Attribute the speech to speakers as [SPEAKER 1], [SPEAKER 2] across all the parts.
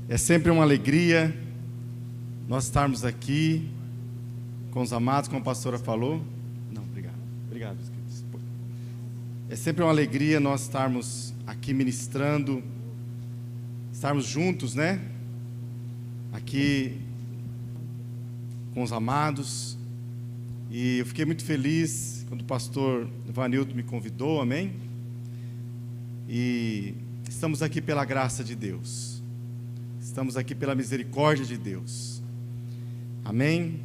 [SPEAKER 1] É sempre uma alegria nós estarmos aqui com os amados, como a pastora falou. Não, obrigado. Obrigado, meus queridos. É sempre uma alegria nós estarmos aqui ministrando, estarmos juntos, né? Aqui com os amados. E eu fiquei muito feliz quando o pastor Vanildo me convidou, amém? E estamos aqui pela graça de Deus. Estamos aqui pela misericórdia de Deus. Amém?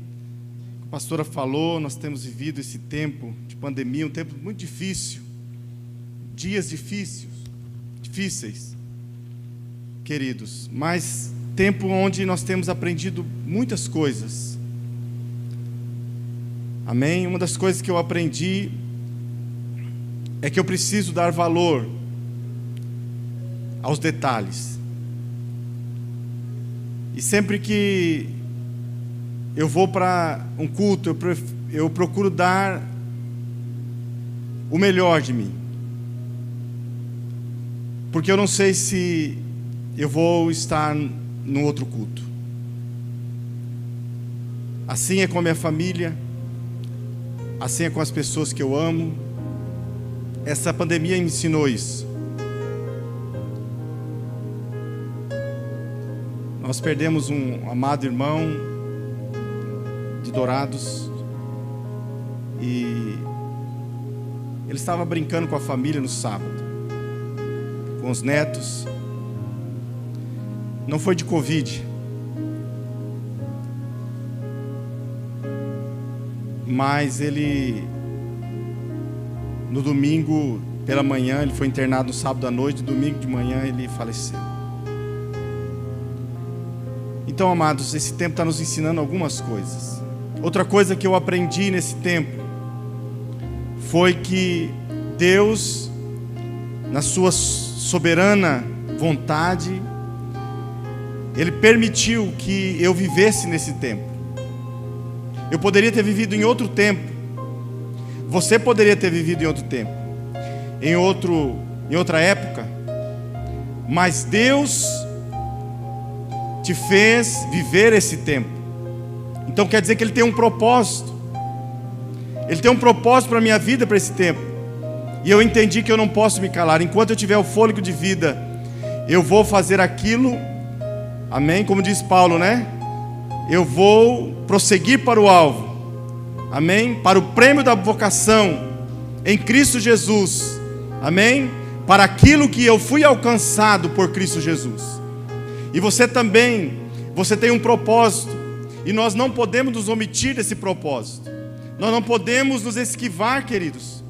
[SPEAKER 1] A pastora falou, nós temos vivido esse tempo de pandemia, um tempo muito difícil. Dias difíceis, queridos. Mas tempo onde nós temos aprendido muitas coisas. Amém? Uma das coisas que eu aprendi é que eu preciso dar valor aos detalhes. E sempre que eu vou para um culto, eu procuro dar o melhor de mim. Porque eu não sei se eu vou estar no outro culto. Assim é com a minha família, assim é com as pessoas que eu amo. Essa pandemia me ensinou isso. Nós perdemos um amado irmão de Dourados e ele estava brincando com a família no sábado, com os netos. Não foi de Covid, mas ele, no domingo pela manhã, ele foi internado no sábado à noite, domingo de manhã ele faleceu. Então, amados, esse tempo está nos ensinando algumas coisas. Outra coisa que eu aprendi nesse tempo foi que Deus, na sua soberana vontade, Ele permitiu que eu vivesse nesse tempo. Eu poderia ter vivido em outro tempo. Você poderia ter vivido em outro tempo, em outra época. Mas Deus te fez viver esse tempo. Então quer dizer que Ele tem um propósito. Ele tem um propósito para a minha vida, para esse tempo. E eu entendi que eu não posso me calar. Enquanto eu tiver o fôlego de vida, eu vou fazer aquilo. Amém? Como diz Paulo, né? Eu vou prosseguir para o alvo. Amém? Para o prêmio da vocação em Cristo Jesus. Amém? Para aquilo que eu fui alcançado por Cristo Jesus. E você também, você tem um propósito. E nós não podemos nos omitir desse propósito. Nós não podemos nos esquivar, queridos.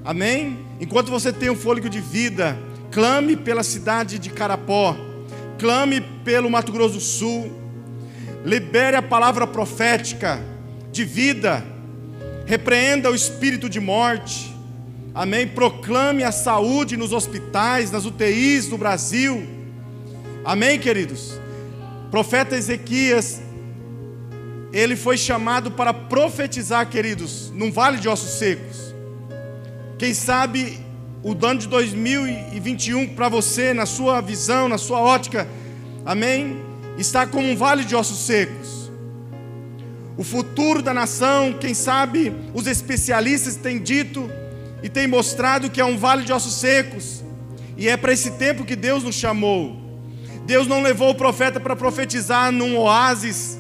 [SPEAKER 1] Amém? Enquanto você tem um fôlego de vida, clame pela cidade de Carapó. Clame pelo Mato Grosso do Sul. Libere a palavra profética de vida. Repreenda o espírito de morte. Amém? Proclame a saúde nos hospitais, nas UTIs do Brasil. Amém, queridos? Profeta Ezequias, ele foi chamado para profetizar, queridos, num vale de ossos secos. Quem sabe o ano de 2021 para você, na sua visão, na sua ótica, amém? Está como um vale de ossos secos. O futuro da nação, quem sabe, os especialistas têm dito e têm mostrado que é um vale de ossos secos. E é para esse tempo que Deus nos chamou. Deus não levou o profeta para profetizar num oásis,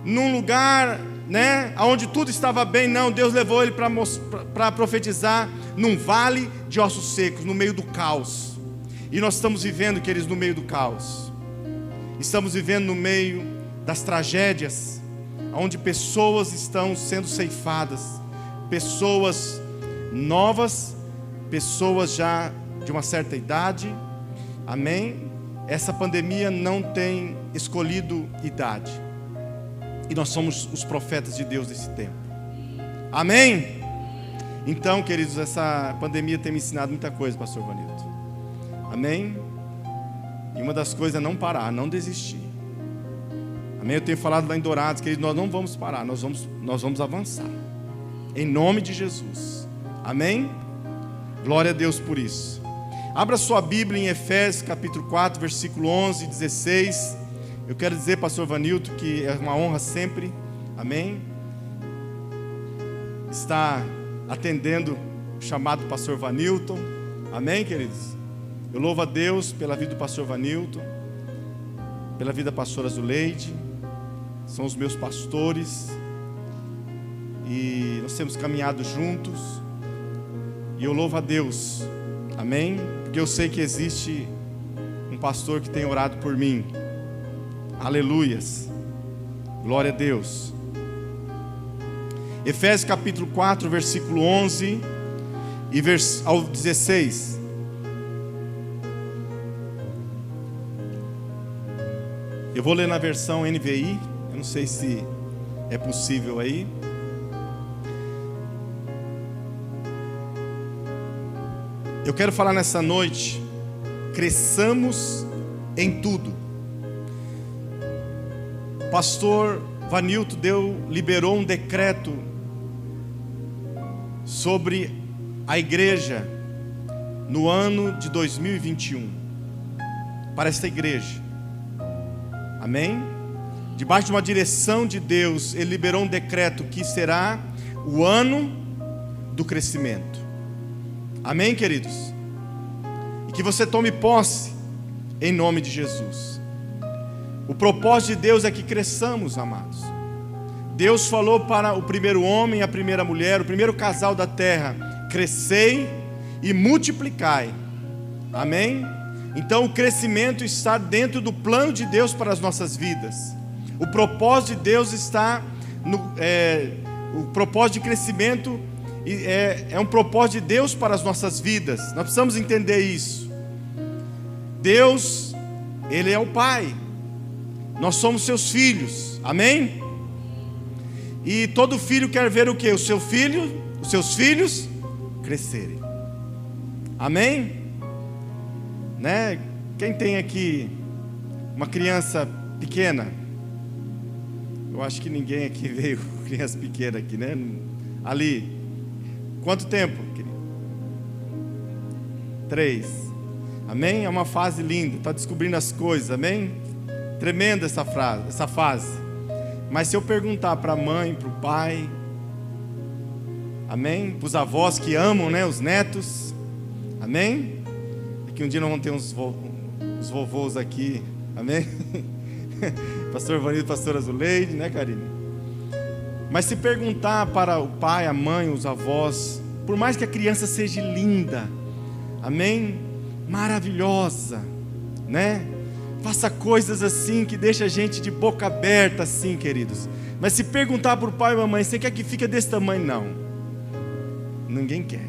[SPEAKER 1] num lugar, né, onde tudo estava bem. Não, Deus levou ele para profetizar num vale de ossos secos, no meio do caos. E nós estamos vivendo, queridos, no meio do caos. Estamos vivendo no meio das tragédias, onde pessoas estão sendo ceifadas, pessoas novas, pessoas já de uma certa idade. Amém? Essa pandemia não tem escolhido idade. E nós somos os profetas de Deus desse tempo. Amém? Então, queridos, essa pandemia tem me ensinado muita coisa, pastor Vanildo. Amém? E uma das coisas é não parar, não desistir. Amém? Eu tenho falado lá em Dourados, queridos, nós não vamos parar, nós vamos avançar. Em nome de Jesus. Amém? Glória a Deus por isso. Abra sua Bíblia em Efésios capítulo 4, versículo 11 e 16. Eu quero dizer, pastor Vanilton, que é uma honra sempre, amém, estar atendendo o chamado do pastor Vanilton, amém, queridos? Eu louvo a Deus pela vida do pastor Vanilton, pela vida da pastora Zuleide, são os meus pastores, e nós temos caminhado juntos, e eu louvo a Deus, amém, porque eu sei que existe um pastor que tem orado por mim, aleluias, glória a Deus. Efésios capítulo 4, versículo 11 e ao 16. Eu vou ler na versão NVI, eu não sei se é possível aí. Eu quero falar nessa noite, cresçamos em tudo. O pastor Vanilton liberou um decreto sobre a igreja no ano de 2021, para esta igreja, amém? Debaixo de uma direção de Deus, Ele liberou um decreto que será o ano do crescimento, amém, queridos? E que você tome posse em nome de Jesus. O propósito de Deus é que cresçamos, amados. Deus falou para o primeiro homem e a primeira mulher, o primeiro casal da terra: crescei e multiplicai, amém? Então o crescimento está dentro do plano de Deus para as nossas vidas. O propósito de Deus está o propósito de crescimento é um propósito de Deus para as nossas vidas. Nós precisamos entender isso. Deus, Ele é o Pai, nós somos seus filhos, amém? E todo filho quer ver o que? Os seus filhos crescerem, amém? Né? Quem tem aqui uma criança pequena? Eu acho que ninguém aqui veio com criança pequena aqui, né? Ali, quanto tempo, querido? 3, amém? É uma fase linda, está descobrindo as coisas, amém? Tremenda essa fase. Mas se eu perguntar para a mãe, para o pai, amém? Para os avós que amam, né? Os netos, amém? Que um dia nós vamos ter uns vovôs aqui, amém? Pastor Vanilton, pastora Zuleide, né, Karine? Mas se perguntar para o pai, a mãe, os avós, por mais que a criança seja linda, amém? Maravilhosa, né? Faça coisas assim que deixa a gente de boca aberta assim, queridos. Mas se perguntar para o pai e a mãe: você quer que fique desse tamanho? Não, ninguém quer.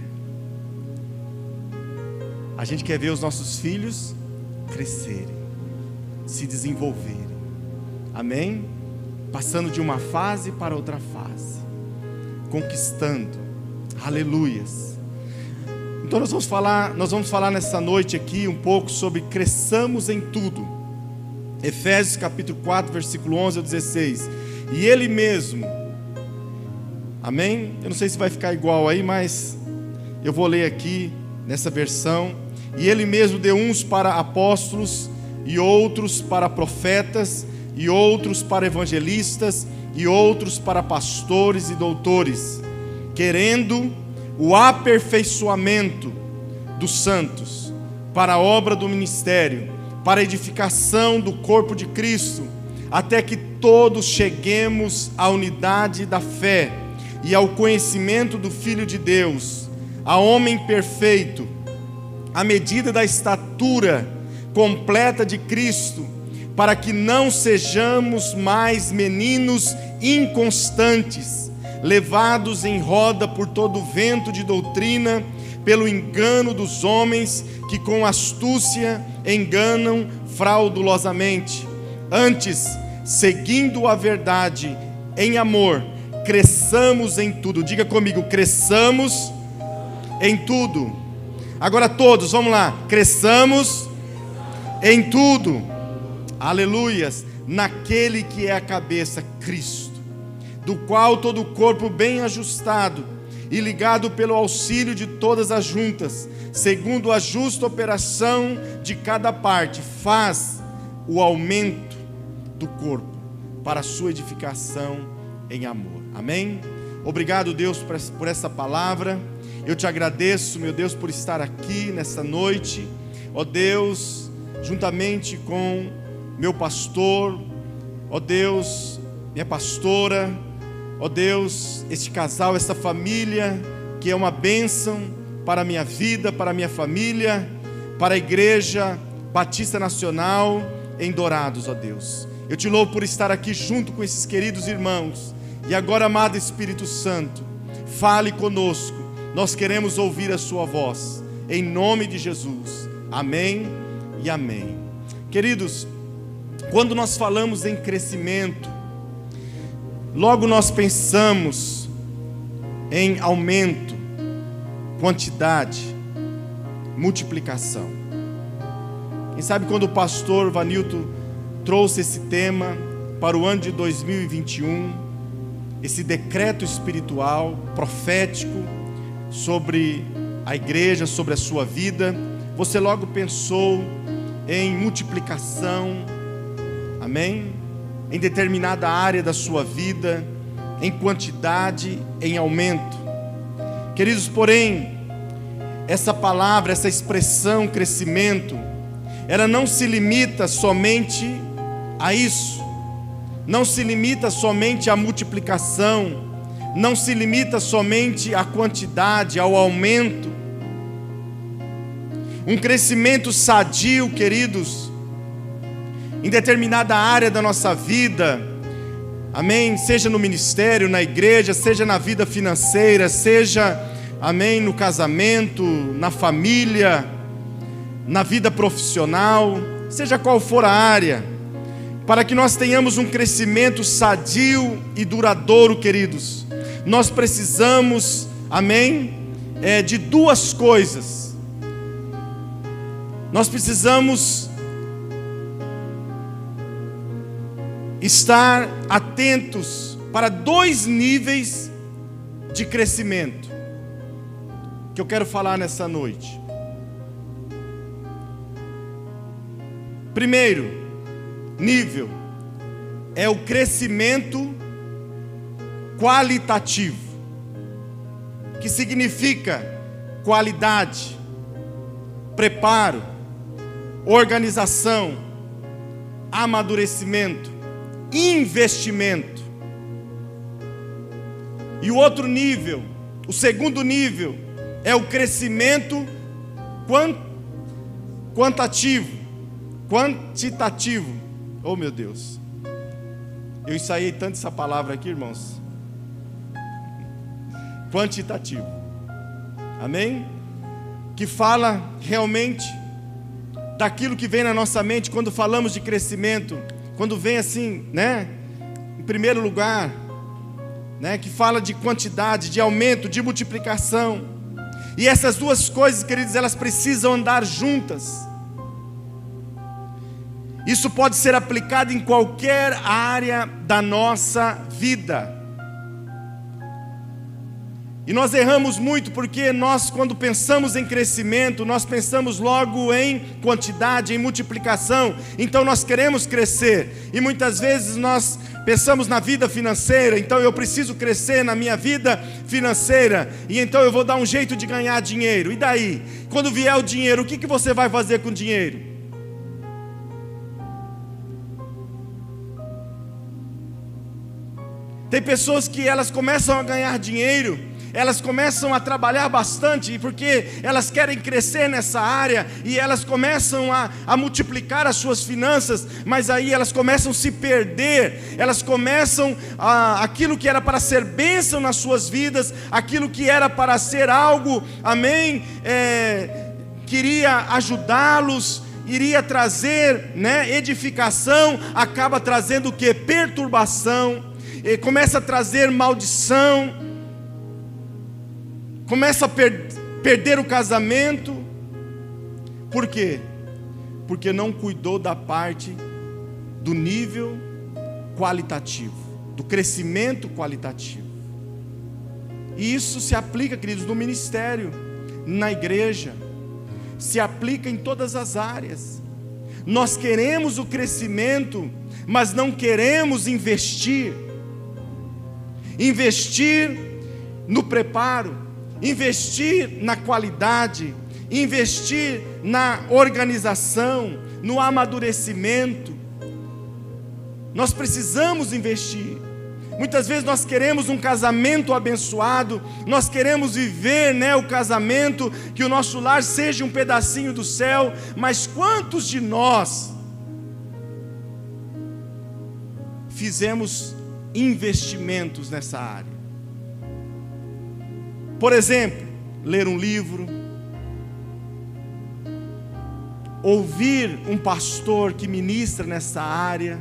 [SPEAKER 1] A gente quer ver os nossos filhos crescerem, se desenvolverem, amém? Passando de uma fase para outra fase, conquistando, aleluias. Então nós vamos falar nessa noite aqui um pouco sobre cresçamos em tudo. Efésios capítulo 4, versículo 11 ao 16. E Ele mesmo, amém? Eu não sei se vai ficar igual aí, mas eu vou ler aqui nessa versão. E Ele mesmo deu uns para apóstolos, e outros para profetas, e outros para evangelistas, e outros para pastores e doutores, querendo o aperfeiçoamento dos santos, para a obra do ministério, para a edificação do corpo de Cristo, até que todos cheguemos à unidade da fé, e ao conhecimento do Filho de Deus, a homem perfeito, à medida da estatura completa de Cristo, para que não sejamos mais meninos inconstantes, levados em roda por todo vento de doutrina, pelo engano dos homens que com astúcia enganam fraudulosamente. Antes, seguindo a verdade em amor, cresçamos em tudo. Diga comigo: cresçamos em tudo. Agora todos, vamos lá. Cresçamos em tudo, aleluias, naquele que é a cabeça, Cristo, do qual todo o corpo bem ajustado e ligado pelo auxílio de todas as juntas, segundo a justa operação de cada parte, faz o aumento do corpo para a sua edificação em amor. Amém? Obrigado, Deus, por essa palavra. Eu te agradeço, meu Deus, por estar aqui nessa noite. Ó Deus, juntamente com meu pastor, ó Deus, minha pastora, ó Deus, este casal, essa família, que é uma bênção para a minha vida, para a minha família, para a Igreja Batista Nacional em Dourados, ó Deus. Eu te louvo por estar aqui junto com esses queridos irmãos. E agora, amado Espírito Santo, fale conosco. Nós queremos ouvir a sua voz, em nome de Jesus. Amém e amém. Queridos, quando nós falamos em crescimento, logo nós pensamos em aumento, quantidade, multiplicação. Quem sabe quando o pastor Vanilton trouxe esse tema para o ano de 2021, esse decreto espiritual, profético, sobre a igreja, sobre a sua vida, você logo pensou em multiplicação, amém? Em determinada área da sua vida, em quantidade, em aumento. Queridos, porém, essa palavra, essa expressão crescimento, ela não se limita somente a isso, não se limita somente à multiplicação, não se limita somente à quantidade, ao aumento. Um crescimento sadio, queridos, em determinada área da nossa vida, amém? Seja no ministério, na igreja, seja na vida financeira, seja, amém, no casamento, na família, na vida profissional, seja qual for a área, para que nós tenhamos um crescimento sadio e duradouro, queridos, nós precisamos, amém, de duas coisas. Nós precisamos estar atentos para dois níveis de crescimento que eu quero falar nessa noite. Primeiro nível é o crescimento qualitativo, que significa qualidade, preparo, organização, amadurecimento, investimento. E o outro nível, o segundo nível, é o crescimento quantitativo. Oh, meu Deus, eu ensaiei tanto essa palavra aqui, irmãos. Quantitativo, amém? Que fala realmente daquilo que vem na nossa mente quando falamos de crescimento, quando vem assim, né? Em primeiro lugar, né? Que fala de quantidade, de aumento, de multiplicação. E essas duas coisas, queridos, elas precisam andar juntas. Isso pode ser aplicado em qualquer área da nossa vida. E nós erramos muito porque nós, quando pensamos em crescimento, nós pensamos logo em quantidade, em multiplicação. Então nós queremos crescer. E muitas vezes nós pensamos na vida financeira. Então eu preciso crescer na minha vida financeira. E então eu vou dar um jeito de ganhar dinheiro. E daí? Quando vier o dinheiro, o que você vai fazer com o dinheiro? Tem pessoas que elas começam a ganhar dinheiro, elas começam a trabalhar bastante, porque elas querem crescer nessa área, e elas começam a multiplicar as suas finanças, mas aí elas começam a se perder, elas começam aquilo que era para ser bênção nas suas vidas, aquilo que era para ser algo, amém, queria ajudá-los, iria trazer, né, edificação, acaba trazendo o que? Perturbação. Começa a trazer maldição, começa a perder o casamento. Por quê? Porque não cuidou da parte do nível qualitativo, do crescimento qualitativo. E isso se aplica, queridos, no ministério, na igreja. se aplica em todas as áreas. Nós queremos o crescimento, mas não queremos investir no preparo, investir na qualidade, investir na organização, no amadurecimento. Nós precisamos investir. Muitas vezes nós queremos um casamento abençoado, nós queremos viver, o casamento, que o nosso lar seja um pedacinho do céu, mas quantos de nós fizemos investimentos nessa área? Por exemplo, ler um livro, ouvir um pastor que ministra nessa área,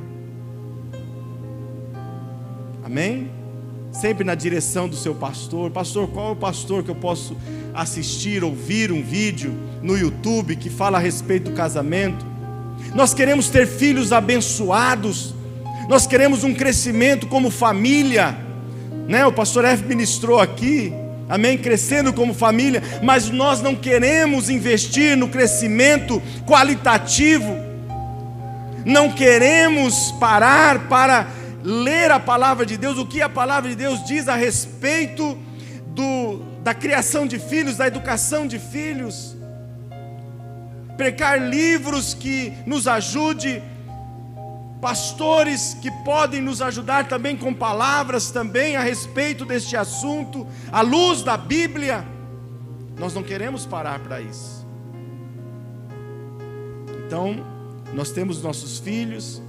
[SPEAKER 1] amém? Sempre na direção do seu pastor. Pastor, qual é o pastor que eu posso assistir, ouvir um vídeo no YouTube que fala a respeito do casamento? Nós queremos ter filhos abençoados, nós queremos um crescimento como família, O pastor F ministrou aqui, amém? Crescendo como família, mas nós não queremos investir no crescimento qualitativo, não queremos parar para ler a palavra de Deus, o que a palavra de Deus diz a respeito da criação de filhos, da educação de filhos, pregar livros que nos ajude, pastores que podem nos ajudar também com palavras também a respeito deste assunto, à luz da Bíblia. Nós não queremos parar para isso. Então, nós temos nossos filhos.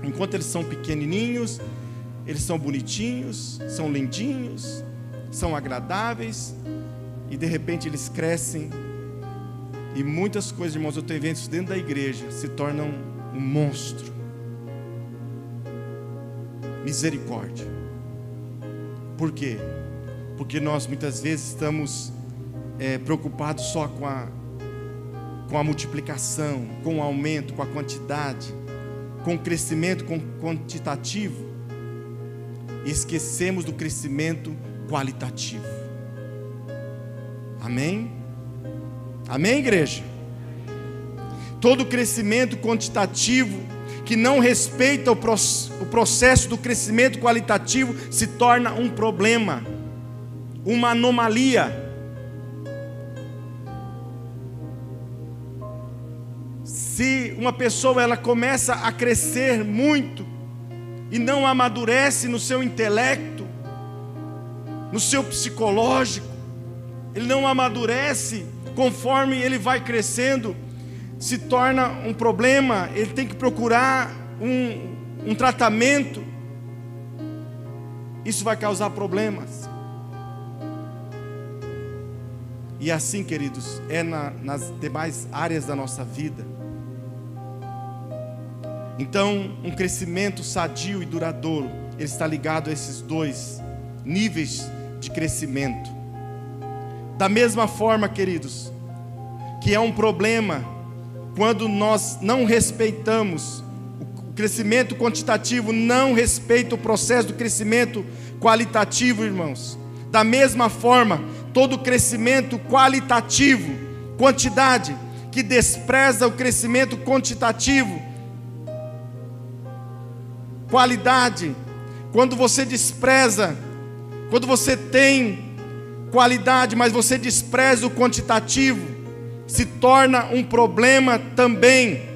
[SPEAKER 1] Enquanto eles são pequenininhos, eles são bonitinhos, são lindinhos, são agradáveis, e de repente eles crescem, e muitas coisas, irmãos, eu tenho eventos dentro da igreja, se tornam um monstro. Misericórdia. Por quê? Porque nós muitas vezes estamos preocupados só com a multiplicação, com o aumento, com a quantidade, com o crescimento quantitativo, e esquecemos do crescimento qualitativo. Amém? Amém, igreja? Todo crescimento quantitativo que não respeita o processo do crescimento qualitativo se torna um problema, uma anomalia. Se uma pessoa ela começa a crescer muito e não amadurece no seu intelecto, no seu psicológico, ele não amadurece conforme ele vai crescendo, se torna um problema. Ele tem que procurar um tratamento. Isso vai causar problemas. E assim, queridos, é nas demais áreas da nossa vida. Então, um crescimento sadio e duradouro, ele está ligado a esses dois níveis de crescimento. Da mesma forma, queridos, que é um problema quando nós não respeitamos o crescimento quantitativo, não respeita o processo do crescimento qualitativo, irmãos. Da mesma forma, todo crescimento qualitativo, quantidade, que despreza o crescimento quantitativo, qualidade, quando você despreza, quando você tem qualidade, mas você despreza o quantitativo, se torna um problema também.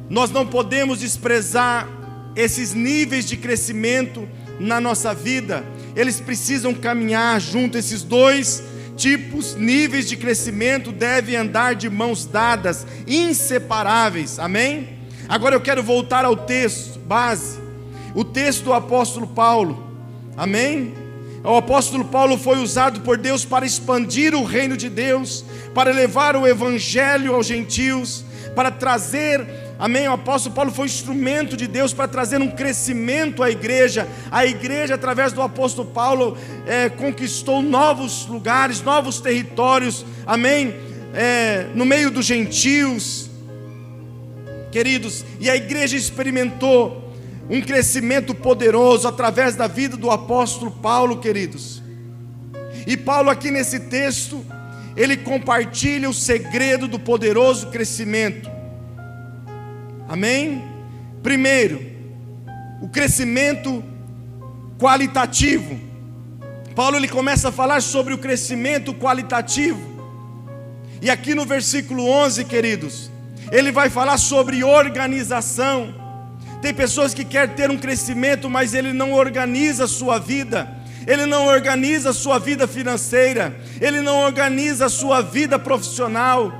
[SPEAKER 1] Nós não podemos desprezar esses níveis de crescimento na nossa vida. Eles precisam caminhar junto. Esses dois tipos, níveis de crescimento, devem andar de mãos dadas, inseparáveis. Amém? Agora eu quero voltar ao texto base, o texto do apóstolo Paulo. Amém? O apóstolo Paulo foi usado por Deus para expandir o reino de Deus, para levar o evangelho aos gentios, para trazer, amém? O apóstolo Paulo foi instrumento de Deus para trazer um crescimento à igreja. A igreja, através do apóstolo Paulo, conquistou novos lugares, novos territórios, amém? No meio dos gentios, queridos, e a igreja experimentou um crescimento poderoso através da vida do apóstolo Paulo, queridos. E Paulo aqui nesse texto, ele compartilha o segredo do poderoso crescimento. Amém? Primeiro, o crescimento qualitativo. Paulo ele começa a falar sobre o crescimento qualitativo. E aqui no versículo 11, queridos, ele vai falar sobre organização. Tem pessoas que querem ter um crescimento, mas ele não organiza a sua vida. Ele não organiza a sua vida financeira. Ele não organiza a sua vida profissional.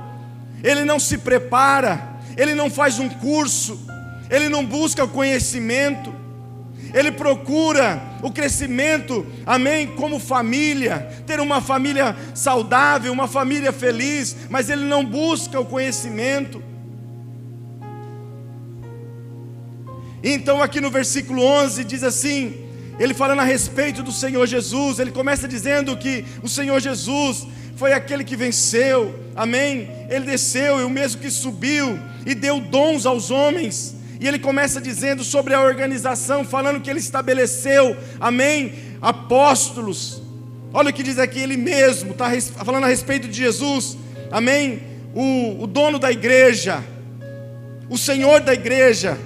[SPEAKER 1] Ele não se prepara. Ele não faz um curso. Ele não busca o conhecimento. Ele procura o crescimento, amém, como família, ter uma família saudável, uma família feliz, mas ele não busca o conhecimento. Então aqui no versículo 11 diz assim, ele falando a respeito do Senhor Jesus, ele começa dizendo que o Senhor Jesus foi aquele que venceu, amém, ele desceu e o mesmo que subiu e deu dons aos homens. E ele começa dizendo sobre a organização, falando que ele estabeleceu, amém, apóstolos. Olha o que diz aqui, ele mesmo está falando a respeito de Jesus, amém, o dono da igreja, o Senhor da igreja,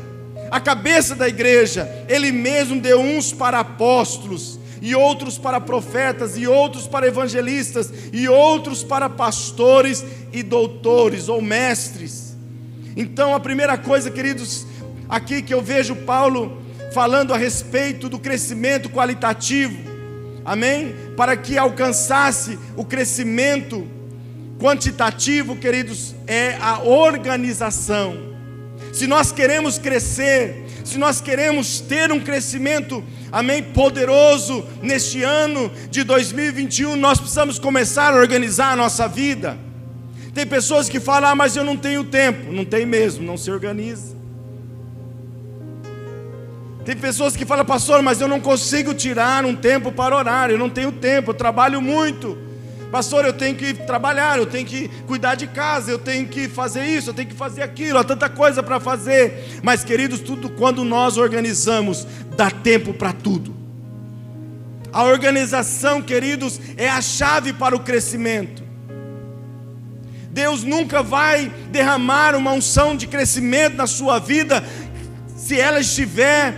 [SPEAKER 1] a cabeça da igreja. Ele mesmo deu uns para apóstolos, e outros para profetas, e outros para evangelistas, e outros para pastores e doutores ou mestres. Então a primeira coisa, queridos, aqui que eu vejo Paulo falando a respeito do crescimento qualitativo, amém? Para que alcançasse o crescimento quantitativo, queridos, é a organização. Se nós queremos crescer, se nós queremos ter um crescimento, amém, poderoso neste ano de 2021, nós precisamos começar a organizar a nossa vida. Tem pessoas que falam, mas eu não tenho tempo. Não tem mesmo, não se organiza. Tem pessoas que falam, pastor, mas eu não consigo tirar um tempo para orar, eu não tenho tempo, eu trabalho muito. Pastor, eu tenho que trabalhar, eu tenho que cuidar de casa, eu tenho que fazer isso, eu tenho que fazer aquilo, há tanta coisa para fazer. Mas queridos, tudo quando nós organizamos, dá tempo para tudo. A organização, queridos, é a chave para o crescimento. Deus nunca vai derramar uma unção de crescimento na sua vida se ela estiver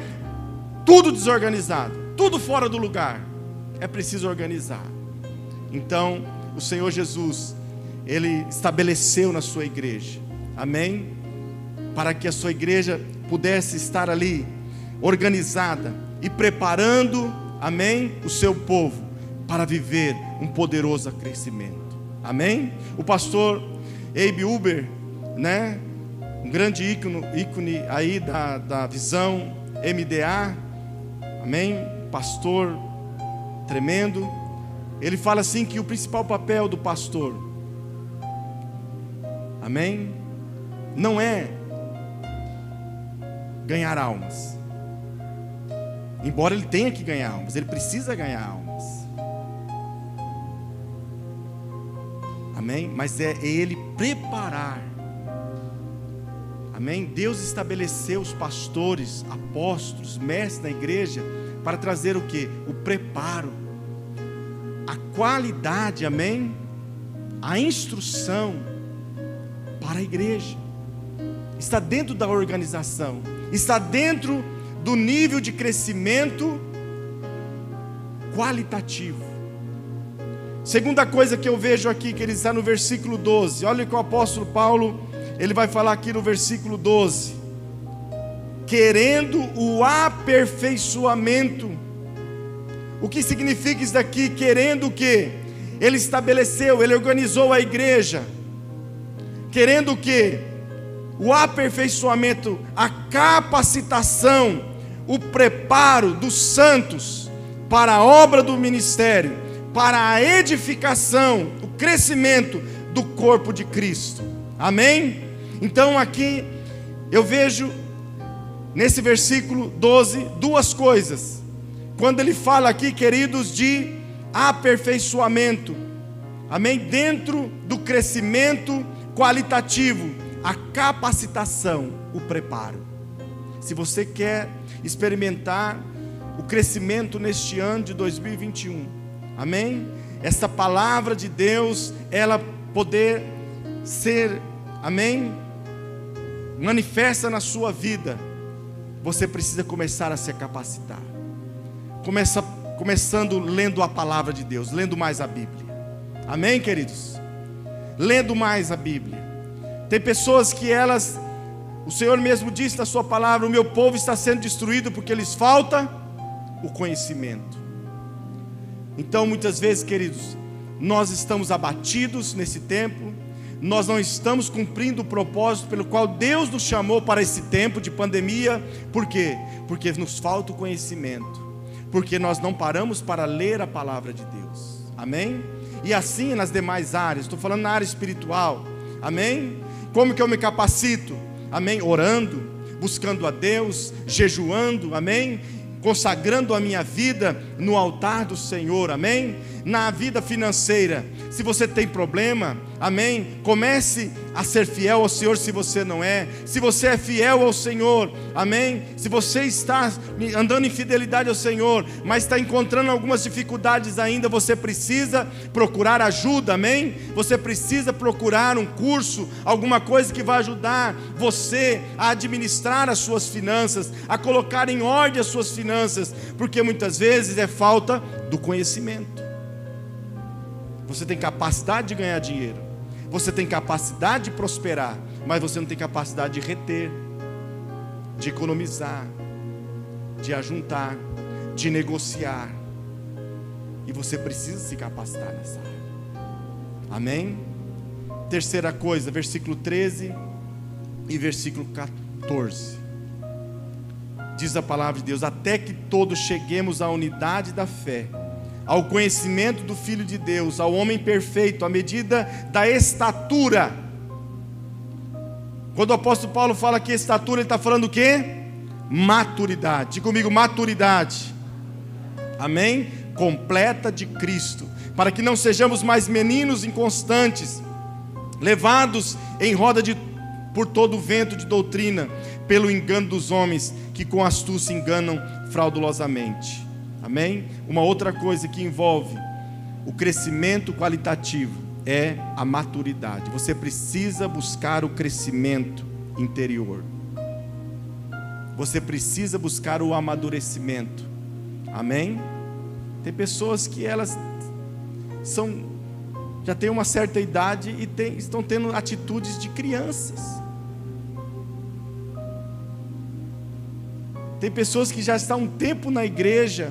[SPEAKER 1] tudo desorganizado, tudo fora do lugar. É preciso organizar. Então, o Senhor Jesus, Ele estabeleceu na sua igreja, amém? Para que a sua igreja pudesse estar ali, organizada e preparando, amém? O seu povo para viver um poderoso crescimento, amém? O pastor Abe Uber, né? Um grande ícone aí da visão MDA, amém? Pastor tremendo. Ele fala assim que o principal papel do pastor, amém, não é ganhar almas. Embora ele tenha que ganhar almas, ele precisa ganhar almas, amém, mas é ele preparar, amém. Deus estabeleceu os pastores, apóstolos, mestres da igreja para trazer o que? O preparo, a qualidade, amém, a instrução para a igreja. Está dentro da organização, está dentro do nível de crescimento qualitativo. Segunda coisa que eu vejo aqui, que ele está no versículo 12. Olha o que o apóstolo Paulo, ele vai falar aqui no versículo 12. Querendo o aperfeiçoamento. O que significa isso daqui? Querendo o quê? Ele estabeleceu, ele organizou a igreja. Querendo o quê? O aperfeiçoamento, a capacitação, o preparo dos santos para a obra do ministério, para a edificação, o crescimento do corpo de Cristo. Amém? Então aqui eu vejo nesse versículo 12 duas coisas. Quando ele fala aqui, queridos, de aperfeiçoamento, amém? Dentro do crescimento qualitativo, a capacitação, o preparo. Se você quer experimentar o crescimento neste ano de 2021, amém? essa palavra de Deus, ela poder ser, amém, manifesta na sua vida, você precisa começar a se capacitar. Começando lendo a palavra de Deus, lendo mais a Bíblia. Amém, queridos? Lendo mais a Bíblia. Tem pessoas que o Senhor mesmo disse na sua palavra: o meu povo está sendo destruído porque lhes falta o conhecimento. Então muitas vezes, queridos, nós estamos abatidos nesse tempo, nós não estamos cumprindo o propósito pelo qual Deus nos chamou para esse tempo de pandemia. Por quê? Porque nos falta o conhecimento, porque nós não paramos para ler a palavra de Deus. Amém? E assim nas demais áreas, estou falando na área espiritual. Amém? Como que eu me capacito? Amém? Orando, buscando a Deus, jejuando, amém? Consagrando a minha vida no altar do Senhor, amém? Na vida financeira, se você tem problema, amém? Comece a ser fiel ao Senhor se você não é. Se você é fiel ao Senhor, amém? Se você está andando em fidelidade ao Senhor, mas está encontrando algumas dificuldades ainda, você precisa procurar ajuda, amém? Você precisa procurar um curso, alguma coisa que vai ajudar você a administrar as suas finanças, a colocar em ordem as suas finanças, porque muitas vezes é falta do conhecimento. Você tem capacidade de ganhar dinheiro, você tem capacidade de prosperar, mas você não tem capacidade de reter, de economizar, de ajuntar, de negociar. E você precisa se capacitar nessa área. Amém? Terceira coisa, versículo 13 e versículo 14. Diz a palavra de Deus: até que todos cheguemos à unidade da fé, ao conhecimento do Filho de Deus, ao homem perfeito, à medida da estatura. Quando o apóstolo Paulo fala que estatura, ele está falando o quê? Maturidade. Diga comigo, maturidade. Amém? Completa de Cristo, para que não sejamos mais meninos inconstantes, levados em roda por todo o vento de doutrina, pelo engano dos homens, que com astúcia enganam fraudulosamente. Amém? Uma outra coisa que envolve o crescimento qualitativo é a maturidade. Você precisa buscar o crescimento interior. Você precisa buscar o amadurecimento. Amém? Tem pessoas que elas já têm uma certa idade e estão tendo atitudes de crianças. Tem pessoas que já estão há um tempo na igreja,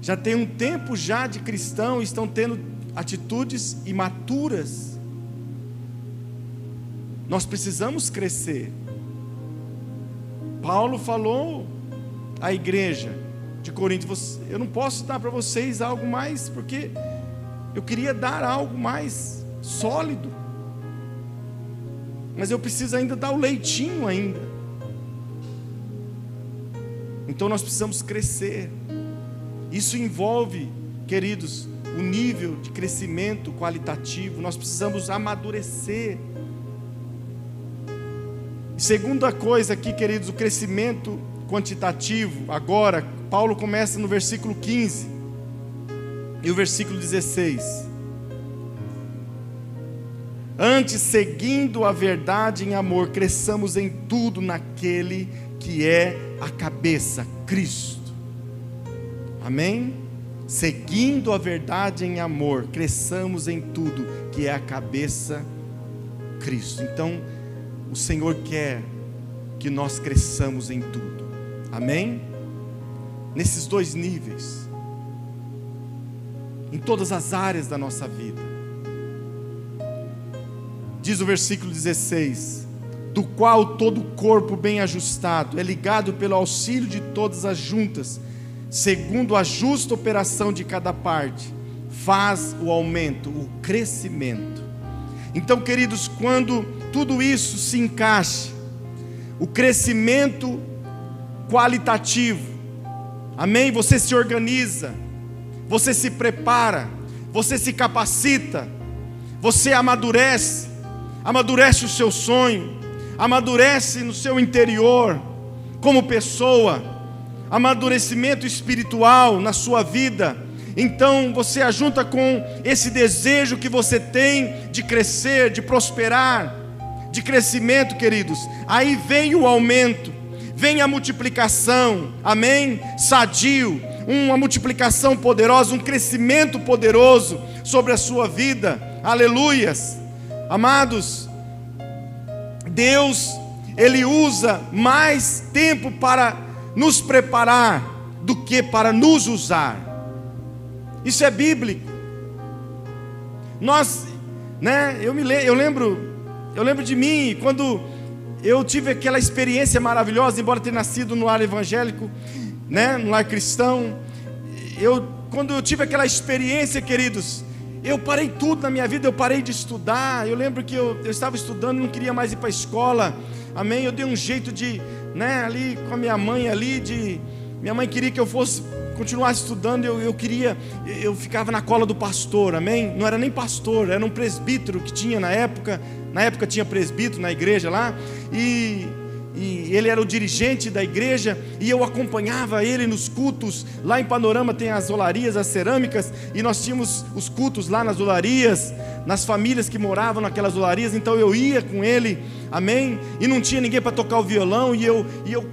[SPEAKER 1] já tem um tempo já de cristão, e estão tendo atitudes imaturas. Nós precisamos crescer. Paulo falou à igreja de Corinto: eu não posso dar para vocês algo mais, porque eu queria dar algo mais sólido, mas eu preciso ainda dar o leitinho ainda. Então nós precisamos crescer. Isso envolve, queridos, o nível de crescimento qualitativo. Nós precisamos amadurecer. E segunda coisa aqui, queridos, o crescimento quantitativo. Agora, Paulo começa no versículo 15 e o versículo 16. Antes, seguindo a verdade em amor, cresçamos em tudo naquele que é a cabeça, Cristo. Amém? Seguindo a verdade em amor, cresçamos em tudo que é a cabeça, Cristo. Então, o Senhor quer que nós cresçamos em tudo. Amém? Nesses dois níveis, em todas as áreas da nossa vida. Diz o versículo 16: do qual todo o corpo bem ajustado é ligado pelo auxílio de todas as juntas, segundo a justa operação de cada parte, faz o aumento, o crescimento. Então, queridos, quando tudo isso se encaixa, o crescimento qualitativo, amém? Você se organiza, você se prepara, você se capacita, você amadurece o seu sonho, amadurece no seu interior, como pessoa, amadurecimento espiritual na sua vida. então você ajunta com esse desejo que você tem de crescer, de prosperar, de crescimento, queridos, aí vem o aumento, vem a multiplicação, amém? Sadio, uma multiplicação poderosa, um crescimento poderoso sobre a sua vida, aleluias. Amados, Deus, Ele usa mais tempo para nos preparar do que para nos usar. Isso é bíblico. Nós, né? Eu lembro de mim quando eu tive aquela experiência maravilhosa, embora tenha nascido no lar evangélico, né? No lar cristão. Quando eu tive aquela experiência, queridos, eu parei tudo na minha vida, eu parei de estudar. Eu lembro que eu estava estudando, não queria mais ir para a escola, amém? Eu dei um jeito de, né, ali com a minha mãe minha mãe queria que eu fosse continuar estudando, eu ficava na cola do pastor, amém? Não era nem pastor, era um presbítero que tinha na época tinha presbítero na igreja lá, e ele era o dirigente da igreja, e eu acompanhava ele nos cultos. Lá em Panorama tem as olarias, as cerâmicas, e nós tínhamos os cultos lá nas olarias, nas famílias que moravam naquelas olarias. Então eu ia com ele, amém? E não tinha ninguém para tocar o violão, e eu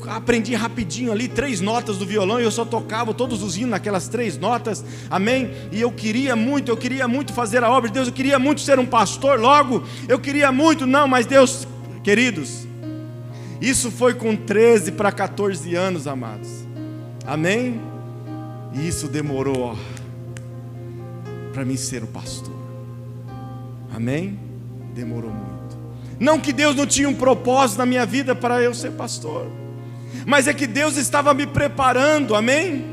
[SPEAKER 1] aprendi rapidinho ali 3 notas do violão, e eu só tocava todos os hinos naquelas 3 notas, amém? E eu queria muito fazer a obra de Deus, eu queria muito ser um pastor, logo, eu queria muito, mas Deus, queridos, isso foi com 13 para 14 anos, amados, amém? E isso demorou para mim ser o pastor, amém? Demorou muito. Não que Deus não tinha um propósito na minha vida para eu ser pastor, mas é que Deus estava me preparando, amém?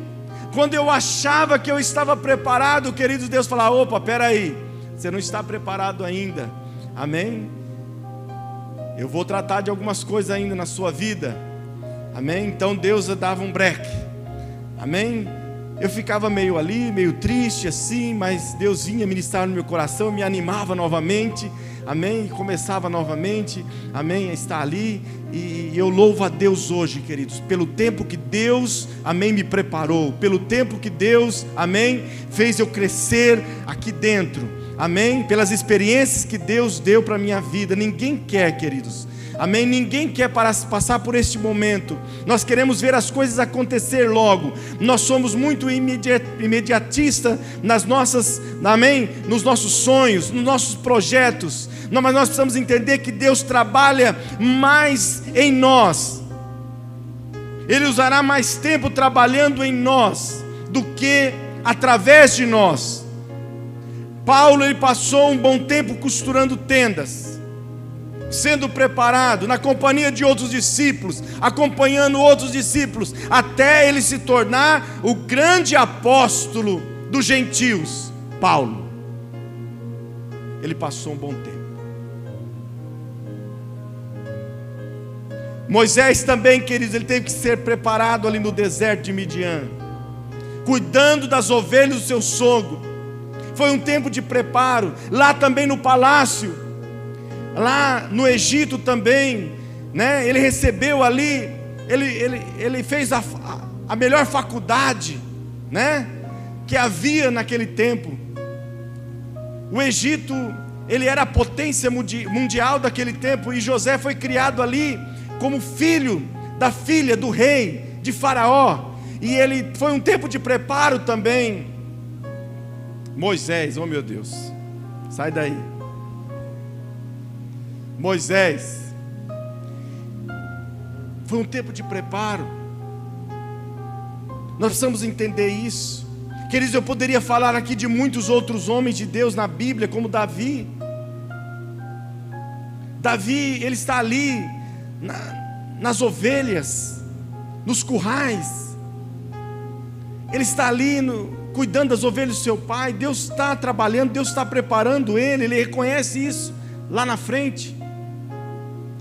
[SPEAKER 1] Quando eu achava que eu estava preparado, queridos, Deus falava: opa, peraí, você não está preparado ainda, amém? Eu vou tratar de algumas coisas ainda na sua vida, amém? Então Deus dava um break, amém? Eu ficava meio triste assim, mas Deus vinha ministrar no meu coração, me animava novamente, amém? E começava novamente, amém? A estar ali, e eu louvo a Deus hoje, queridos, pelo tempo que Deus, amém, me preparou, pelo tempo que Deus, amém, fez eu crescer aqui dentro, amém? Pelas experiências que Deus deu para a minha vida. Ninguém quer, queridos, amém? Ninguém quer passar por este momento. Nós queremos ver as coisas acontecer logo. Nós somos muito imediatistas nas nossas, amém? Nos nossos sonhos, nos nossos projetos. Mas nós precisamos entender que Deus trabalha mais em nós. Ele usará mais tempo trabalhando em nós do que através de nós. Paulo, ele passou um bom tempo costurando tendas, sendo preparado, na companhia de outros discípulos, acompanhando outros discípulos, até ele se tornar o grande apóstolo dos gentios. Paulo, ele passou um bom tempo. Moisés também, queridos, ele teve que ser preparado ali no deserto de Midian, cuidando das ovelhas do seu sogro. Foi um tempo de preparo. Lá também no palácio, lá no Egito também, né? Ele recebeu ali, ele fez a melhor faculdade, né? Que havia naquele tempo. O Egito, ele era a potência mundial daquele tempo, e José foi criado ali como filho da filha do rei de Faraó, e ele foi um tempo de preparo também. Moisés, oh meu Deus, sai daí. Moisés, foi um tempo de preparo. Nós precisamos entender isso, queridos. Eu poderia falar aqui de muitos outros homens de Deus na Bíblia, como Davi. Davi, ele está ali nas ovelhas, nos currais, ele está ali cuidando das ovelhas do seu pai. Deus está trabalhando, Deus está preparando ele reconhece isso lá na frente.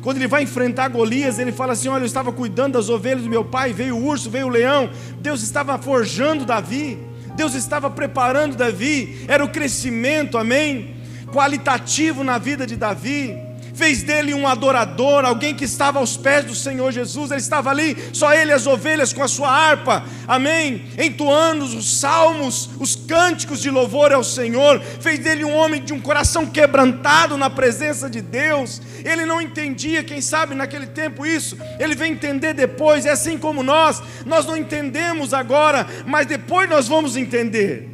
[SPEAKER 1] Quando ele vai enfrentar Golias, ele fala assim: olha, eu estava cuidando das ovelhas do meu pai, veio o urso, veio o leão. Deus estava forjando Davi, Deus estava preparando Davi. Era o crescimento, amém, qualitativo na vida de Davi. fez dele um adorador, alguém que estava aos pés do Senhor Jesus. Ele estava ali, só ele e as ovelhas com a sua harpa, amém, entoando os salmos, os cânticos de louvor ao Senhor. Fez dele um homem de um coração quebrantado na presença de Deus. Ele não entendia, quem sabe naquele tempo isso, ele vem entender depois. É assim como nós não entendemos agora, mas depois nós vamos entender,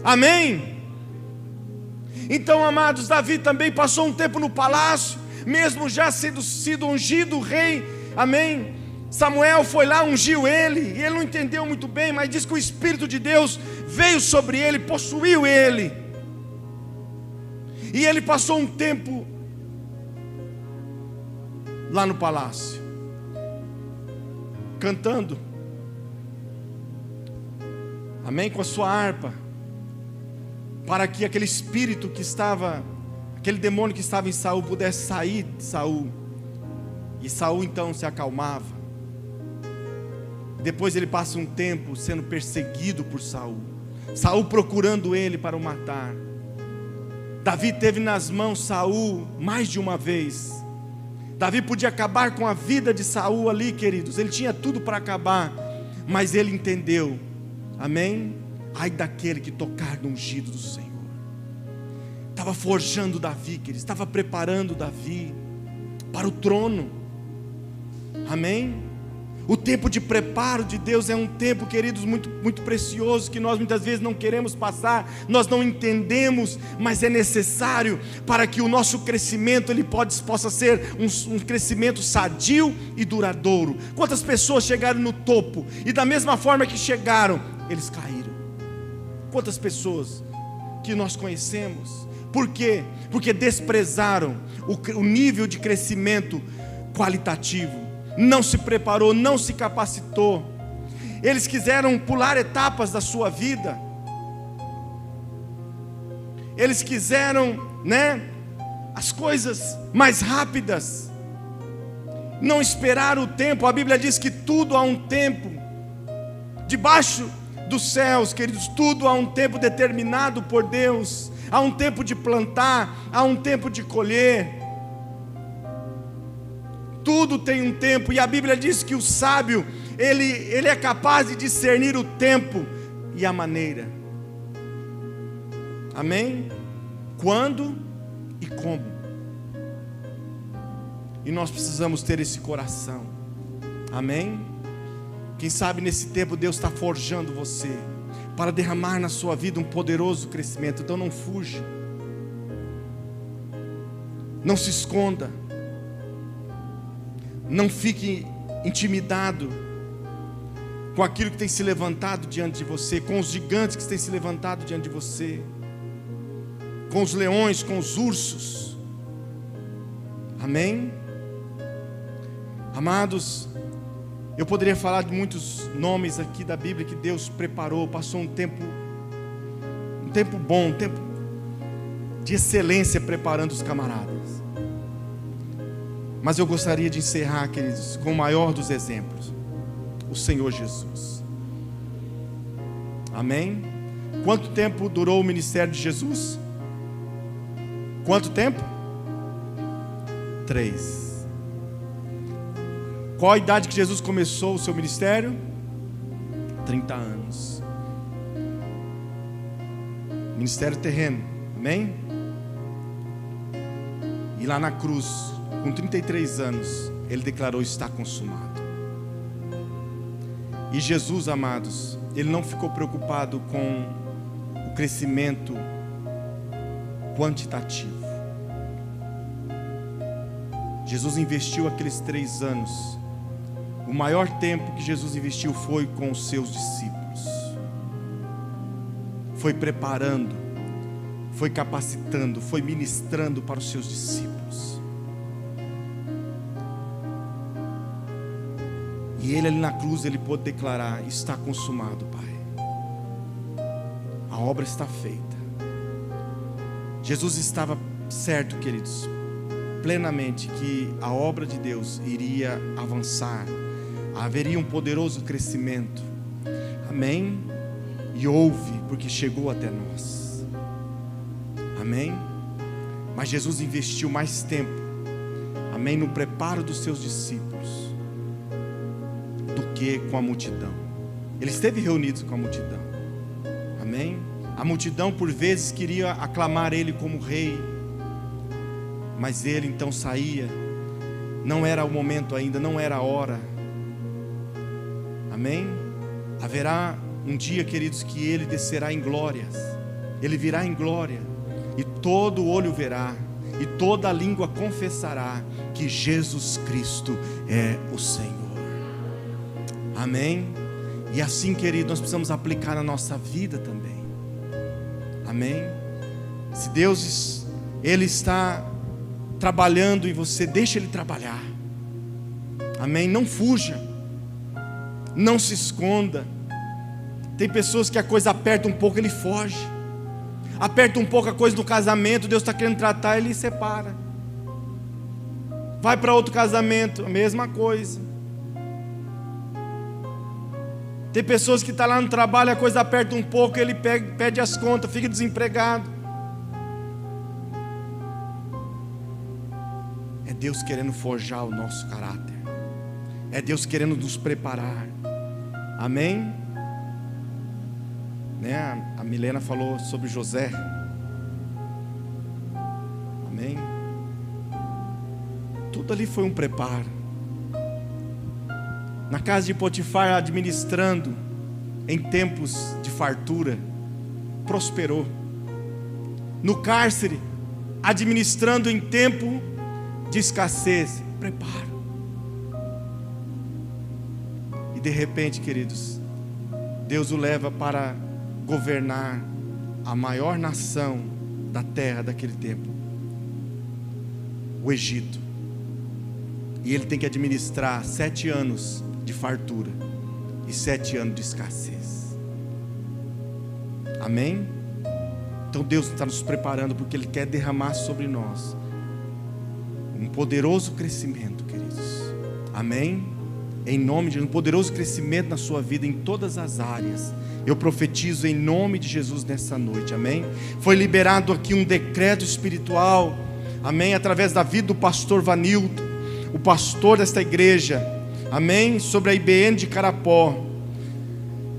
[SPEAKER 1] amém? Então, amados, Davi também passou um tempo no palácio, mesmo já sido ungido rei, amém? Samuel foi lá, ungiu ele, e ele não entendeu muito bem, mas diz que o Espírito de Deus veio sobre ele, possuiu ele, e ele passou um tempo lá no palácio, cantando, amém, com a sua harpa, para que aquele espírito que estava, aquele demônio que estava em Saul pudesse sair de Saul, e Saul então se acalmava. Depois ele passa um tempo sendo perseguido por Saul, Saul procurando ele para o matar. Davi teve nas mãos Saul mais de uma vez. Davi podia acabar com a vida de Saul ali, queridos, ele tinha tudo para acabar, mas ele entendeu, amém? Ai daquele que tocar no ungido do Senhor. Estava forjando Davi, queridos, estava preparando Davi para o trono, amém? O tempo de preparo de Deus é um tempo, queridos, muito, muito precioso, que nós muitas vezes não queremos passar, nós não entendemos, mas é necessário para que o nosso crescimento possa ser um crescimento sadio e duradouro. Quantas pessoas chegaram no topo e da mesma forma que chegaram, eles caíram? Quantas pessoas que nós conhecemos? Por quê? Porque desprezaram o nível de crescimento qualitativo, não se preparou, não se capacitou. Eles quiseram pular etapas da sua vida, eles quiseram, as coisas mais rápidas, não esperaram o tempo. A Bíblia diz que tudo há um tempo, debaixo dos céus, queridos, tudo há um tempo determinado por Deus. Há um tempo de plantar, há um tempo de colher. Tudo tem um tempo, e a Bíblia diz que o sábio, ele é capaz de discernir o tempo e a maneira, amém? Quando e como. E nós precisamos ter esse coração, amém? Quem sabe nesse tempo Deus está forjando você, para derramar na sua vida um poderoso crescimento. Então não fuja, não se esconda, não fique intimidado com aquilo que tem se levantado diante de você, com os gigantes que têm se levantado diante de você, com os leões, com os ursos, amém? Amados, eu poderia falar de muitos nomes aqui da Bíblia que Deus preparou, passou um tempo bom, um tempo de excelência preparando os camaradas. Mas eu gostaria de encerrar, queridos, com o maior dos exemplos, o Senhor Jesus, amém? Quanto tempo durou o ministério de Jesus? Quanto tempo? 3. Qual a idade que Jesus começou o seu ministério? 30 anos. Ministério terreno, amém? E lá na cruz, com 33 anos, ele declarou: está consumado. E Jesus, amados, ele não ficou preocupado com o crescimento quantitativo. Jesus investiu aqueles 3 anos. O maior tempo que Jesus investiu foi com os seus discípulos. Foi preparando, foi capacitando, foi ministrando para os seus discípulos. E ele ali na cruz, ele pôde declarar: está consumado, Pai. A obra está feita. Jesus estava certo, queridos, plenamente, que a obra de Deus iria avançar, haveria um poderoso crescimento, amém? E houve, porque chegou até nós, amém? Mas Jesus investiu mais tempo, amém, no preparo dos seus discípulos do que com a multidão. Ele esteve reunido com a multidão, amém. A multidão por vezes queria aclamar ele como rei, mas ele então saía. Não era o momento ainda, não era a hora, amém. Haverá um dia, queridos, que ele descerá em glórias, ele virá em glória, e todo olho verá, e toda língua confessará que Jesus Cristo é o Senhor, amém. E assim, querido, nós precisamos aplicar na nossa vida também, amém. Se Deus, Ele está trabalhando em você, deixa Ele trabalhar, amém. Não fuja, não se esconda. Tem pessoas que a coisa aperta um pouco, ele foge. Aperta um pouco a coisa do casamento, Deus está querendo tratar, ele separa. Vai para outro casamento, a mesma coisa. Tem pessoas que estão lá no trabalho, a coisa aperta um pouco, ele pede as contas, fica desempregado. É Deus querendo forjar o nosso caráter, é Deus querendo nos preparar, amém. A Milena falou sobre José, amém. Tudo ali foi um preparo. Na casa de Potifar, administrando em tempos de fartura, prosperou. No cárcere, administrando em tempo de escassez, preparo. E de repente, queridos, Deus o leva para governar a maior nação da terra daquele tempo, o Egito. E ele tem que administrar 7 anos de fartura e 7 anos de escassez, amém. Então Deus está nos preparando, porque Ele quer derramar sobre nós um poderoso crescimento, queridos, amém. Em nome de Jesus, um poderoso crescimento na sua vida em todas as áreas. Eu profetizo em nome de Jesus nessa noite, amém. Foi liberado aqui um decreto espiritual, amém, através da vida do pastor Vanildo, o pastor desta igreja, amém, sobre a IBN de Carapó,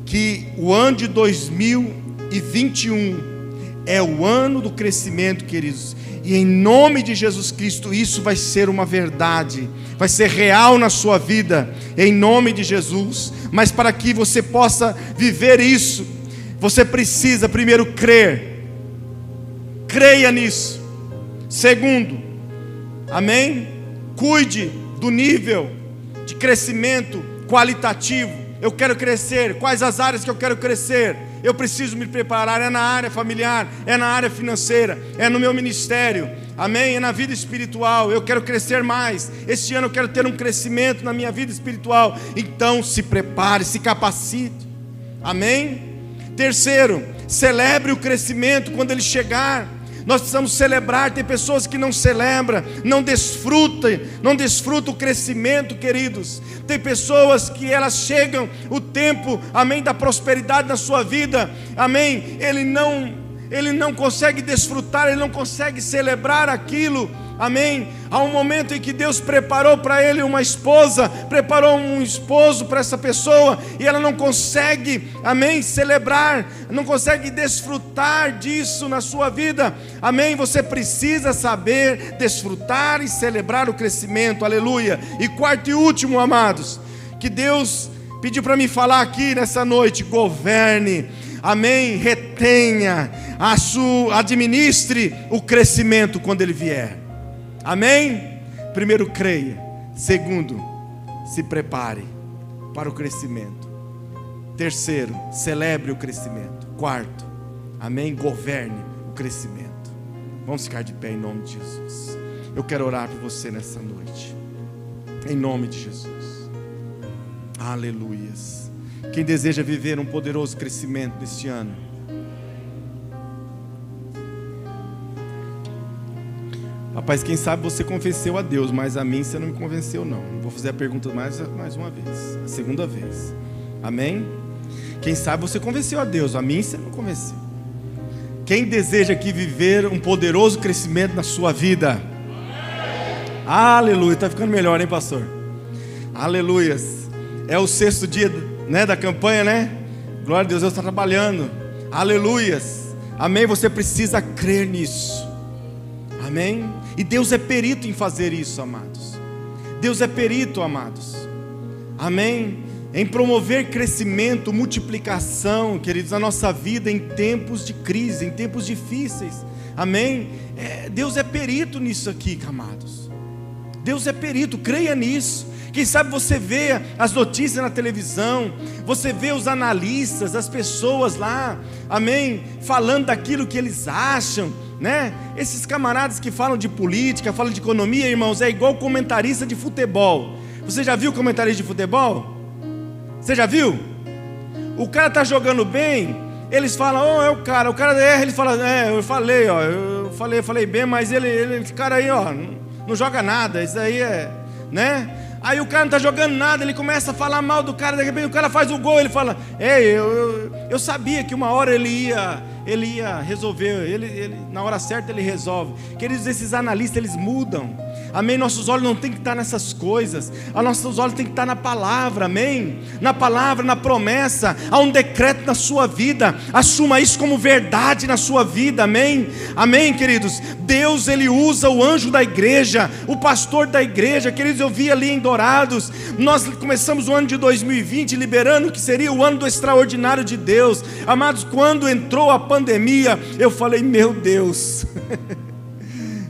[SPEAKER 1] que o ano de 2021 é o ano do crescimento, queridos. E em nome de Jesus Cristo, isso vai ser uma verdade, vai ser real na sua vida, em nome de Jesus. Mas para que você possa viver isso, você precisa primeiro crer. Creia nisso. Segundo, amém, cuide do nível de crescimento qualitativo. Eu quero crescer, quais as áreas que eu quero crescer? Eu preciso me preparar, é na área familiar, é na área financeira, é no meu ministério, amém, é na vida espiritual. Eu quero crescer mais, este ano eu quero ter um crescimento na minha vida espiritual. Então se prepare, se capacite, amém. Terceiro, celebre o crescimento quando ele chegar. Nós precisamos celebrar. Tem pessoas que não celebram, não desfrutam o crescimento, queridos. Tem pessoas que elas chegam o tempo, amém, da prosperidade na sua vida, amém, ele não consegue desfrutar, ele não consegue celebrar aquilo, amém. Há um momento em que Deus preparou para ele uma esposa, preparou um esposo para essa pessoa, e ela não consegue, amém, celebrar, não consegue desfrutar disso na sua vida, amém. Você precisa saber desfrutar e celebrar o crescimento, aleluia. E quarto e último, amados, que Deus pediu para mim falar aqui nessa noite: governe, amém, retenha, administre o crescimento quando ele vier, amém. Primeiro, creia. Segundo, se prepare para o crescimento. Terceiro, celebre o crescimento. Quarto, amém, governe o crescimento. Vamos ficar de pé em nome de Jesus. Eu quero orar por você nessa noite, em nome de Jesus, aleluias. Quem deseja viver um poderoso crescimento neste ano, rapaz, quem sabe você convenceu a Deus, mas a mim você não me convenceu não. Vou fazer a pergunta mais uma vez, a segunda vez, amém. Quem sabe você convenceu a Deus, a mim você não convenceu. Quem deseja aqui viver um poderoso crescimento na sua vida? Aleluia, está ficando melhor, hein, pastor? Aleluias. É o 6º dia, né, da campanha, né? Glória a Deus, Deus está trabalhando. Aleluias. Amém, você precisa crer nisso. Amém? E Deus é perito em fazer isso, amados. Deus é perito, amados. Amém? Em promover crescimento, multiplicação, queridos, na nossa vida em tempos de crise, em tempos difíceis. Amém? Deus é perito nisso aqui, amados. Deus é perito, creia nisso. Quem sabe você vê as notícias na televisão, você vê os analistas, as pessoas lá, amém, falando daquilo que eles acham, né? Esses camaradas que falam de política, falam de economia, irmãos, é igual comentarista de futebol. Você já viu comentarista de futebol? Você já viu? O cara tá jogando bem, eles falam, é o cara erra, ele fala, eu falei bem, mas esse cara aí, não joga nada, isso aí né? Aí o cara não está jogando nada, ele começa a falar mal do cara, de repente o cara faz o gol, ele fala, eu sabia que uma hora ele ia resolver, ele na hora certa ele resolve. Queridos, esses analistas, eles mudam, amém? Nossos olhos não tem que estar nessas coisas, os nossos olhos tem que estar na palavra, amém? Na palavra, na promessa, há um decreto na sua vida, assuma isso como verdade na sua vida, amém? Amém, queridos? Deus, Ele usa o anjo da igreja, o pastor da igreja, queridos, eu vi ali em Dourados, nós começamos o ano de 2020, liberando que seria o ano do extraordinário de Deus, amados, quando entrou a pandemia, eu falei, meu Deus,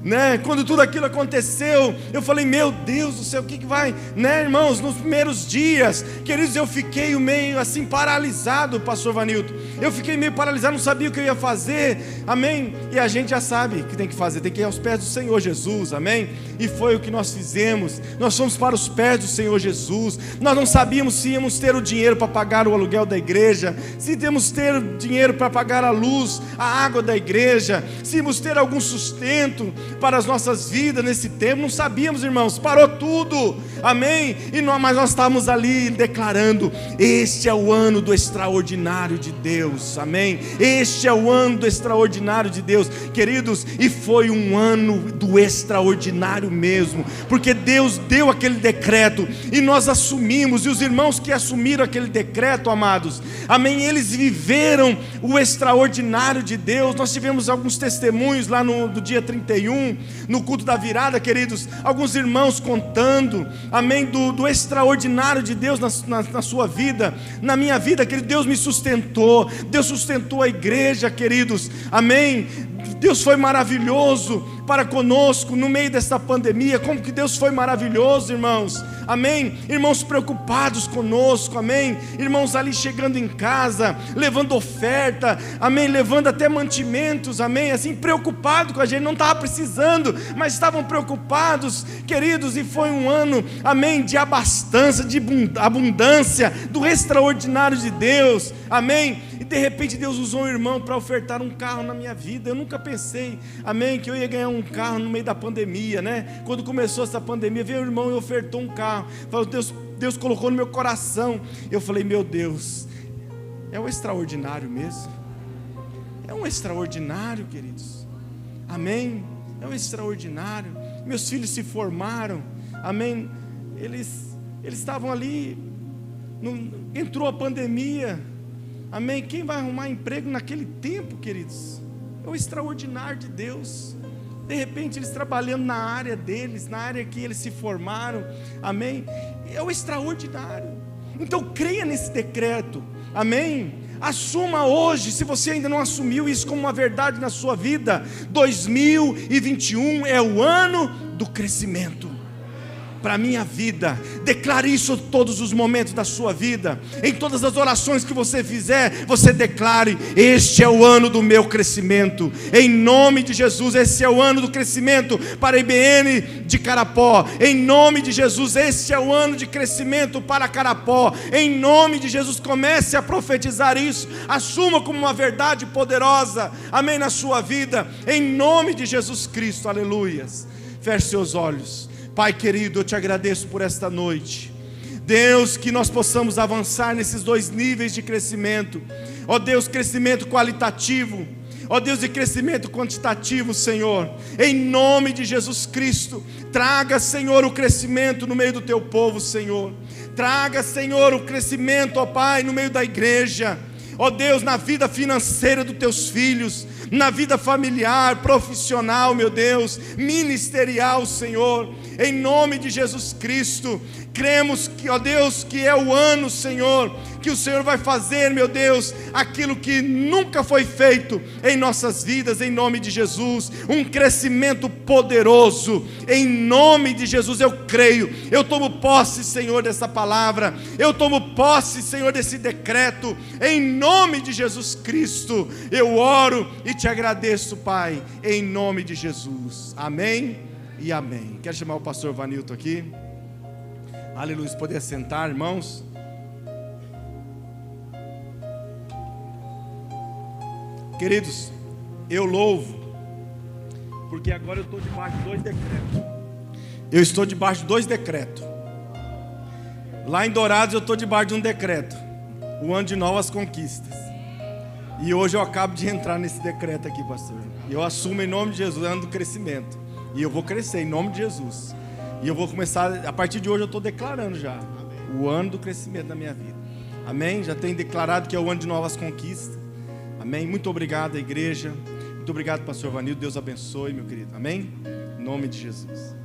[SPEAKER 1] né? Quando tudo aquilo aconteceu, eu falei, meu Deus do céu, o que vai, né, irmãos? Nos primeiros dias, queridos, eu fiquei meio assim paralisado, pastor Vanilton, eu fiquei meio paralisado, não sabia o que eu ia fazer, amém? E a gente já sabe o que tem que fazer, tem que ir aos pés do Senhor Jesus, amém? E foi o que nós fizemos, nós fomos para os pés do Senhor Jesus. Nós não sabíamos se íamos ter o dinheiro para pagar o aluguel da igreja, se íamos ter o dinheiro para pagar a luz, a água da igreja, se íamos ter algum sustento para as nossas vidas nesse tempo, não sabíamos, irmãos, parou tudo, amém? Mas nós estávamos ali declarando, este é o ano do extraordinário de Deus, amém? Este é o ano do extraordinário de Deus, queridos, e foi um ano do extraordinário mesmo, porque Deus deu aquele decreto, e nós assumimos, e os irmãos que assumiram aquele decreto, amados, amém, eles viveram o extraordinário de Deus. Nós tivemos alguns testemunhos lá no dia 31, no culto da virada, queridos, alguns irmãos contando, amém, do extraordinário de Deus na sua vida, na minha vida, querido. Deus me sustentou, Deus sustentou a igreja, queridos, amém. Deus foi maravilhoso para conosco no meio desta pandemia. Como que Deus foi maravilhoso, irmãos, amém? Irmãos preocupados conosco, amém? Irmãos ali chegando em casa, levando oferta, amém? Levando até mantimentos, amém? Assim, preocupado com a gente, não estava precisando, mas estavam preocupados, queridos, e foi um ano, amém? De abastança, de abundância, do extraordinário de Deus, amém? E de repente Deus usou um irmão para ofertar um carro na minha vida. Eu nunca pensei, amém, que eu ia ganhar um carro no meio da pandemia, né? Quando começou essa pandemia, veio um irmão e ofertou um carro. Falou, Deus colocou no meu coração. Eu falei, meu Deus, é um extraordinário mesmo. É um extraordinário, queridos, amém? É um extraordinário. Meus filhos se formaram, amém? Eles estavam ali, entrou a pandemia, amém? Quem vai arrumar emprego naquele tempo, queridos? É o extraordinário de Deus. De repente eles trabalhando na área deles, na área que eles se formaram, amém? É o extraordinário. Então creia nesse decreto, amém? Assuma hoje, se você ainda não assumiu isso como uma verdade na sua vida, 2021 é o ano do crescimento para a minha vida. Declare isso todos os momentos da sua vida, em todas as orações que você fizer, você declare, este é o ano do meu crescimento, em nome de Jesus. Esse é o ano do crescimento para a IBN de Carapó, em nome de Jesus. Esse é o ano de crescimento para Carapó, em nome de Jesus. Comece a profetizar isso, assuma como uma verdade poderosa, amém, na sua vida, em nome de Jesus Cristo, aleluias. Feche seus olhos. Pai querido, eu te agradeço por esta noite, Deus, que nós possamos avançar nesses dois níveis de crescimento, ó Deus, crescimento qualitativo, ó Deus, de crescimento quantitativo, Senhor, em nome de Jesus Cristo. Traga, Senhor, o crescimento no meio do teu povo, Senhor. Traga, Senhor, o crescimento, ó Pai, no meio da igreja, ó Deus, na vida financeira dos teus filhos, na vida familiar, profissional, meu Deus, ministerial, Senhor, em nome de Jesus Cristo. Cremos que, ó Deus, que é o ano, Senhor, que o Senhor vai fazer, meu Deus, aquilo que nunca foi feito em nossas vidas, em nome de Jesus, um crescimento poderoso, em nome de Jesus. Eu creio, eu tomo posse, Senhor, dessa palavra, eu tomo posse, Senhor, desse decreto, em nome de Jesus Cristo. Eu oro e te agradeço, Pai, em nome de Jesus. Amém e amém. Quero chamar o pastor Vanilton aqui. Aleluia, poder sentar, irmãos. Queridos, eu louvo, porque agora eu estou debaixo de 2 decretos. Eu estou debaixo de 2 decretos. Lá em Dourados eu estou debaixo de um decreto, o ano de novas conquistas. E hoje eu acabo de entrar nesse decreto aqui, pastor. Eu assumo em nome de Jesus, ano do crescimento. E eu vou crescer em nome de Jesus. E eu vou começar, a partir de hoje eu estou declarando já o ano do crescimento da minha vida. Amém? Já tenho declarado que é o ano de novas conquistas. Amém? Muito obrigado, igreja. Muito obrigado, pastor Vanildo. Deus abençoe, meu querido. Amém? Em nome de Jesus.